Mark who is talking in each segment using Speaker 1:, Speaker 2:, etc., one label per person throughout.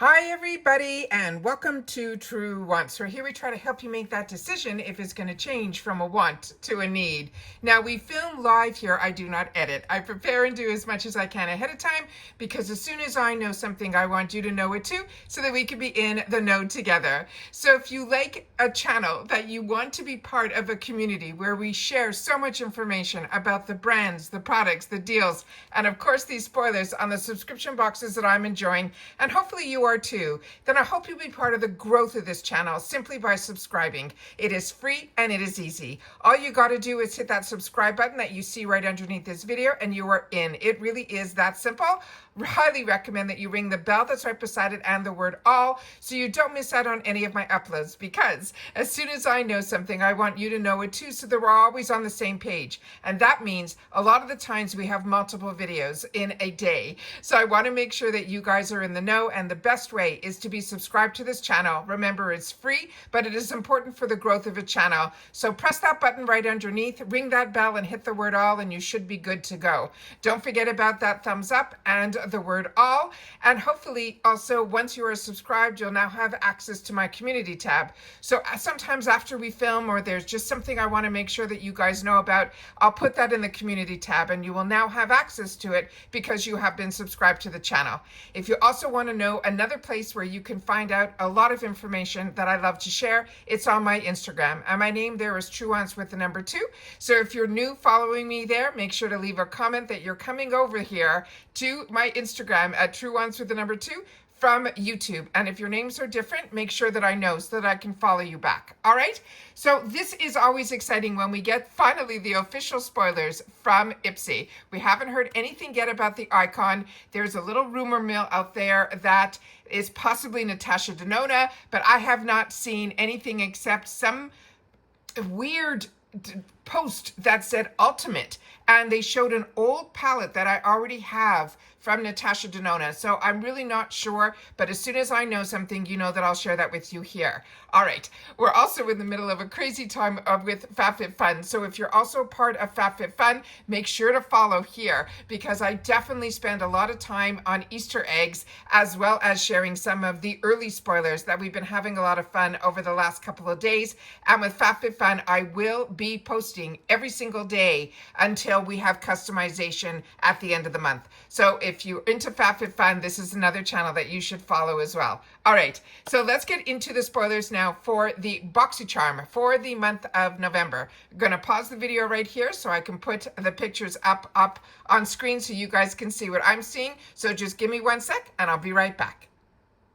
Speaker 1: Hi everybody, and welcome to Truewants, where here we try to help you make that decision if it's going to change from a want to a need. Now, we film live here. I do not edit. I prepare and do as much as I can ahead of time, because as soon as I know something, I want you to know it too, so that we can be in the know together. So if you like a channel that you want to be part of a community where we share so much information about the brands, the products, the deals, and of course these spoilers on the subscription boxes that I'm enjoying, and hopefully you are too, then I hope you'll be part of the growth of this channel simply by subscribing. It is free and it is easy. All you got to do is hit that subscribe button that you see right underneath this video and you are in. It really is that simple. Highly recommend that you ring the bell that's right beside it and the word all, so you don't miss out on any of my uploads, because as soon as I know something, I want you to know it too, so that we're always on the same page. And that means a lot of the times we have multiple videos in a day. So I want to make sure that you guys are in the know, and the best way is to be subscribed to this channel. Remember, it's free, but it is important for the growth of a channel. So press that button right underneath, ring that bell, and hit the word all, and you should be good to go. Don't forget about that thumbs up and the word all. And hopefully also, once you are subscribed, you'll now have access to my community tab. So sometimes after we film, or there's just something I want to make sure that you guys know about, I'll put that in the community tab, and you will now have access to it because you have been subscribed to the channel. If you also want to know another place where you can find out a lot of information that I love to share, it's on my Instagram, and my name there is Truewants with the number 2. So if you're new following me there, make sure to leave a comment that you're coming over here to my Instagram at Truewants with the number 2 from YouTube. And if your names are different, make sure that I know so that I can follow you back. All right. So this is always exciting when we get finally the official spoilers from IPSY. We haven't heard anything yet about the icon. There's a little rumor mill out there that is possibly Natasha Denona, but I have not seen anything except some weird post that said ultimate, and they showed an old palette that I already have from Natasha Denona. So I'm really not sure, but as soon as I know something, you know that I'll share that with you here. All right, we're also in the middle of a crazy time with FabFitFun. So if you're also part of FabFitFun, make sure to follow here, because I definitely spend a lot of time on Easter eggs, as well as sharing some of the early spoilers that we've been having a lot of fun over the last couple of days. And with FabFitFun, I will be posting every single day until we have customization at the end of the month. So if you're into FabFitFun, this is another channel that you should follow as well. All right, so let's get into the spoilers now for the BoxyCharm for the month of November. I'm going to pause the video right here so I can put the pictures up on screen so you guys can see what I'm seeing. So just give me 1 sec and I'll be right back.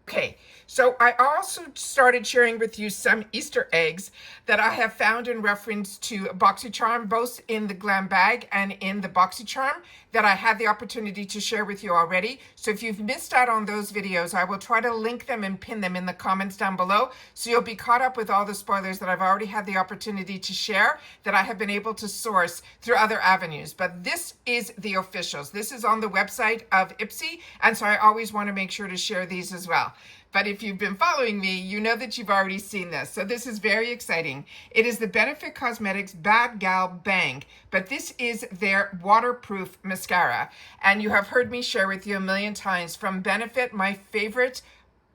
Speaker 1: Okay, so I also started sharing with you some Easter eggs that I have found in reference to BoxyCharm, both in the glam bag and in the BoxyCharm, that I had the opportunity to share with you already. So if you've missed out on those videos, I will try to link them and pin them in the comments down below, so you'll be caught up with all the spoilers that I've already had the opportunity to share, that I have been able to source through other avenues. But this is the officials. This is on the website of IPSY, and so I always want to make sure to share these as well. But if you've been following me, you know that you've already seen this. So this is very exciting. It is the Benefit Cosmetics Bad Gal Bang, but this is their waterproof mascara. And you have heard me share with you a million times, from Benefit, my favorite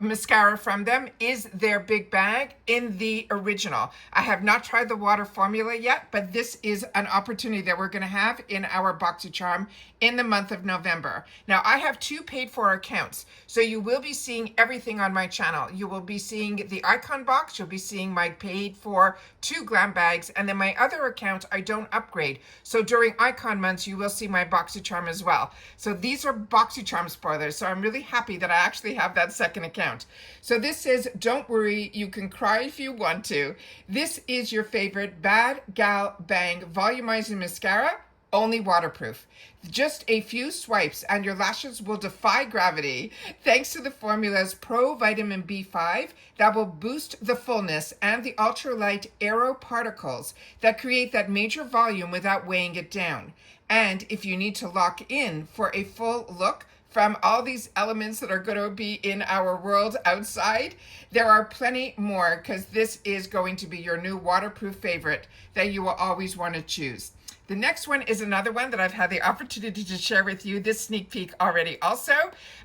Speaker 1: mascara from them is their big bag in the original. I have not tried the water formula yet, but this is an opportunity that we're going to have in our BoxyCharm in the month of November. Now, I have 2 paid for accounts, so you will be seeing everything on my channel. You will be seeing the icon box, you'll be seeing my paid for 2 glam bags, and then my other account I don't upgrade. So during icon months, you will see my BoxyCharm as well. So these are BoxyCharm spoilers, so I'm really happy that I actually have that second account. So this says, don't worry, you can cry if you want to. This is your favorite Bad Gal Bang volumizing mascara, only waterproof. Just a few swipes and your lashes will defy gravity, thanks to the formula's Pro Vitamin B5 that will boost the fullness and the ultralight aero particles that create that major volume without weighing it down. And if you need to lock in for a full look from all these elements that are going to be in our world outside, there are plenty more, because this is going to be your new waterproof favorite that you will always want to choose. The next one is another one that I've had the opportunity to share with you this sneak peek already also,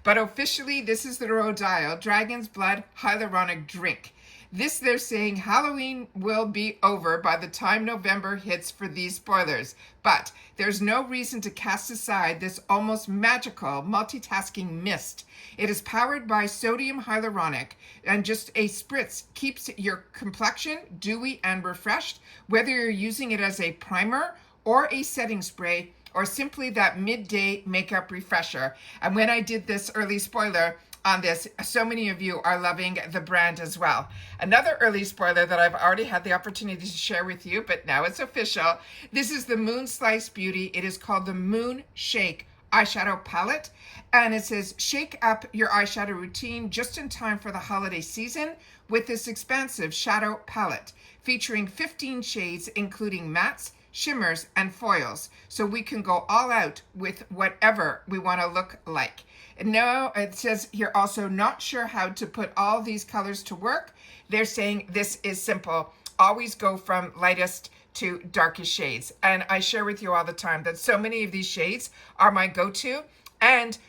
Speaker 1: but officially this is the Rhode Isle Dragon's Blood Hyaluronic Drink. This, they're saying Halloween will be over by the time November hits for these spoilers, but there's no reason to cast aside this almost magical multitasking mist. It is powered by sodium hyaluronic, and just a spritz keeps your complexion dewy and refreshed, whether you're using it as a primer or a setting spray or simply that midday makeup refresher. And when I did this early spoiler on this, so many of you are loving the brand as well. Another early spoiler that I've already had the opportunity to share with you, but now it's official. This is the Moon Slice Beauty. It is called the Moon Shake eyeshadow palette, and it says shake up your eyeshadow routine just in time for the holiday season with this expansive shadow palette featuring 15 shades including mattes, shimmers, and foils, so we can go all out with whatever we want to look like. And now it says here also, not sure how to put all these colors to work. They're saying this is simple. Always go from lightest to darkest shades. And I share with you all the time that so many of these shades are my go-to. And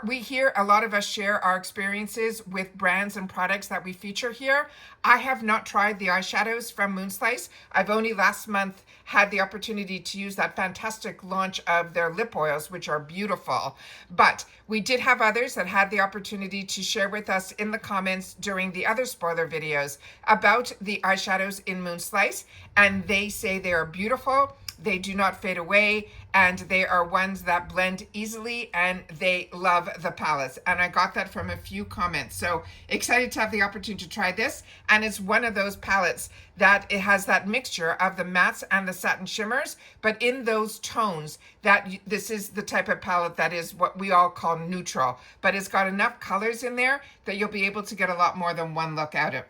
Speaker 1: we hear a lot of us share our experiences with brands and products that we feature here. I have not tried the eyeshadows from Moonslice. I've only last month had the opportunity to use that fantastic launch of their lip oils, which are beautiful. But we did have others that had the opportunity to share with us in the comments during the other spoiler videos about the eyeshadows in Moonslice, and they say they are beautiful. They do not fade away, and they are ones that blend easily, and they love the palettes. And I got that from a few comments. So excited to have the opportunity to try this. And it's one of those palettes that it has that mixture of the mattes and the satin shimmers, but in those tones that this is the type of palette that is what we all call neutral. But it's got enough colors in there that you'll be able to get a lot more than one look out of.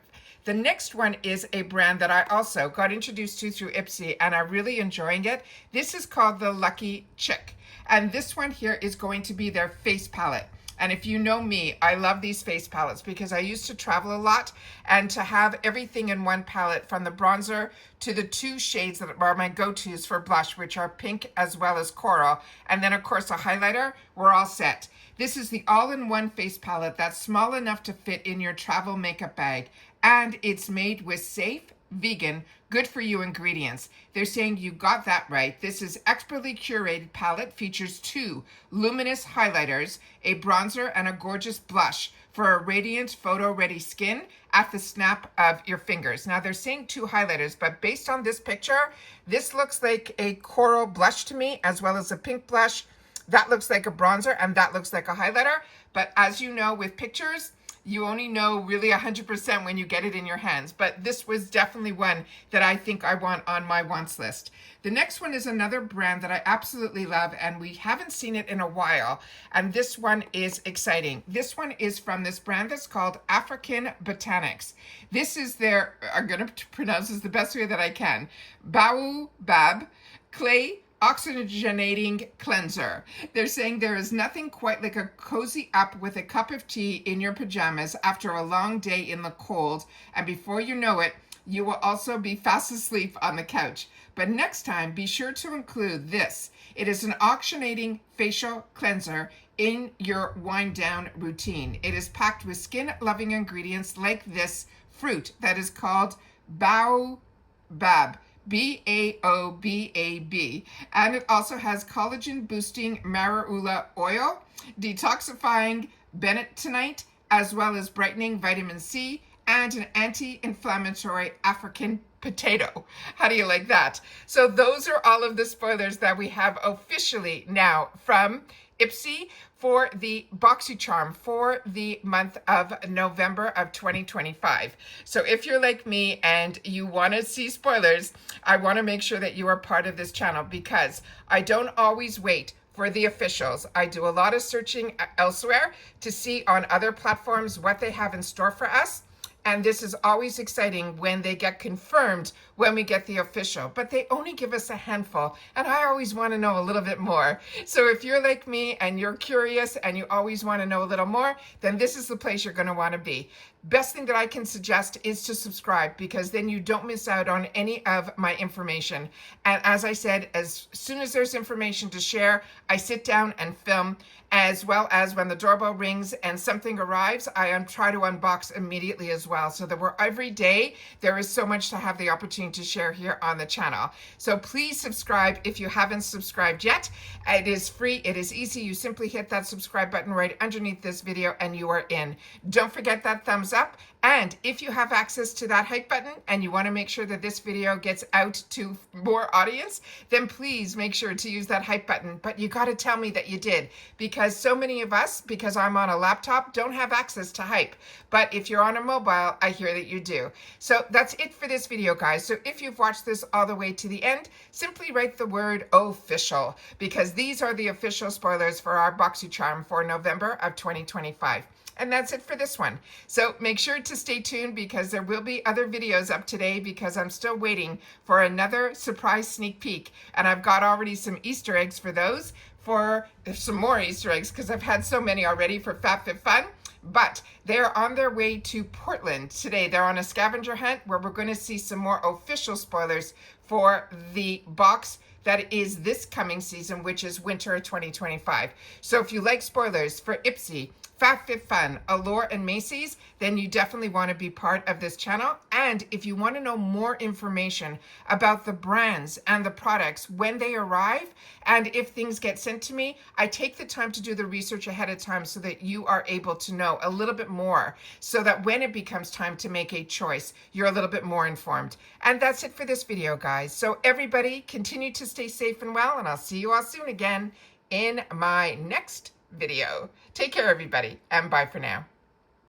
Speaker 1: The next one is a brand that I also got introduced to through IPSY, and I'm really enjoying it. This is called the Lucky Chick, and this one here is going to be their face palette. And if you know me, I love these face palettes because I used to travel a lot, and to have everything in one palette from the bronzer to the two shades that are my go-tos for blush, which are pink as well as coral, and then of course a highlighter, we're all set. This is the all-in-one face palette that's small enough to fit in your travel makeup bag, and it's made with safe, vegan, good for you ingredients. They're saying you got that right. This is expertly curated palette, features 2 luminous highlighters, a bronzer, and a gorgeous blush for a radiant photo-ready skin at the snap of your fingers. Now they're saying 2 highlighters, but based on this picture, this looks like a coral blush to me, as well as a pink blush. That looks like a bronzer, and that looks like a highlighter. But as you know, with pictures, you only know really 100% when you get it in your hands. But this was definitely one that I think I want on my wants list. The next one is another brand that I absolutely love, and we haven't seen it in a while. And this one is exciting. This one is from this brand that's called African Botanics. This is their, I'm going to pronounce this the best way that I can, Baobab Clay Oxygenating Cleanser. They're saying there is nothing quite like a cozy up with a cup of tea in your pajamas after a long day in the cold, and before you know it, you will also be fast asleep on the couch. But next time, be sure to include this. It is an oxygenating facial cleanser in your wind down routine. It is packed with skin loving ingredients like this fruit that is called Baobab. B-A-O-B-A-B, and it also has collagen boosting marula oil, detoxifying bennettonite, as well as brightening vitamin C, and an anti-inflammatory African potato. How do you like that? So those are all of the spoilers that we have officially now from IPSY for the BoxyCharm for the month of November of 2025. So if you're like me and you want to see spoilers, I want to make sure that you are part of this channel, because I don't always wait for the officials. I do a lot of searching elsewhere to see on other platforms what they have in store for us. And this is always exciting when they get confirmed when we get the official, but they only give us a handful, and I always want to know a little bit more. So if you're like me and you're curious and you always want to know a little more, then this is the place you're going to want to be. Best thing that I can suggest is to subscribe, because then you don't miss out on any of my information. And as I said, as soon as there's information to share, I sit down and film, as well as when the doorbell rings and something arrives, I try to unbox immediately as well. So that every day there is so much to have the opportunity to share here on the channel. So please subscribe if you haven't subscribed yet. It is free, it is easy. You simply hit that subscribe button right underneath this video and you are in. Don't forget that thumbs up. And if you have access to that hype button and you want to make sure that this video gets out to more audience, then please make sure to use that hype button. But you got to tell me that you did, because so many of us, because I'm on a laptop, don't have access to hype. But if you're on a mobile, I hear that you do. So that's it for this video, guys. So if you've watched this all the way to the end, simply write the word official, because these are the official spoilers for our BoxyCharm for November of 2025. And that's it for this one. So make sure to stay tuned, because there will be other videos up today, because I'm still waiting for another surprise sneak peek. And I've got already some Easter eggs for those, for some more Easter eggs, because I've had so many already for FabFitFun. But they're on their way to Portland today. They're on a scavenger hunt where we're going to see some more official spoilers for the box that is this coming season, which is winter 2025. So if you like spoilers for IPSY, FabFitFun, Allure, and Macy's, then you definitely want to be part of this channel. And if you want to know more information about the brands and the products when they arrive, and if things get sent to me, I take the time to do the research ahead of time so that you are able to know a little bit more, so that when it becomes time to make a choice, you're a little bit more informed. And that's it for this video, guys. So everybody, continue to stay safe and well, and I'll see you all soon again in my next video. Take care, everybody, and bye for now.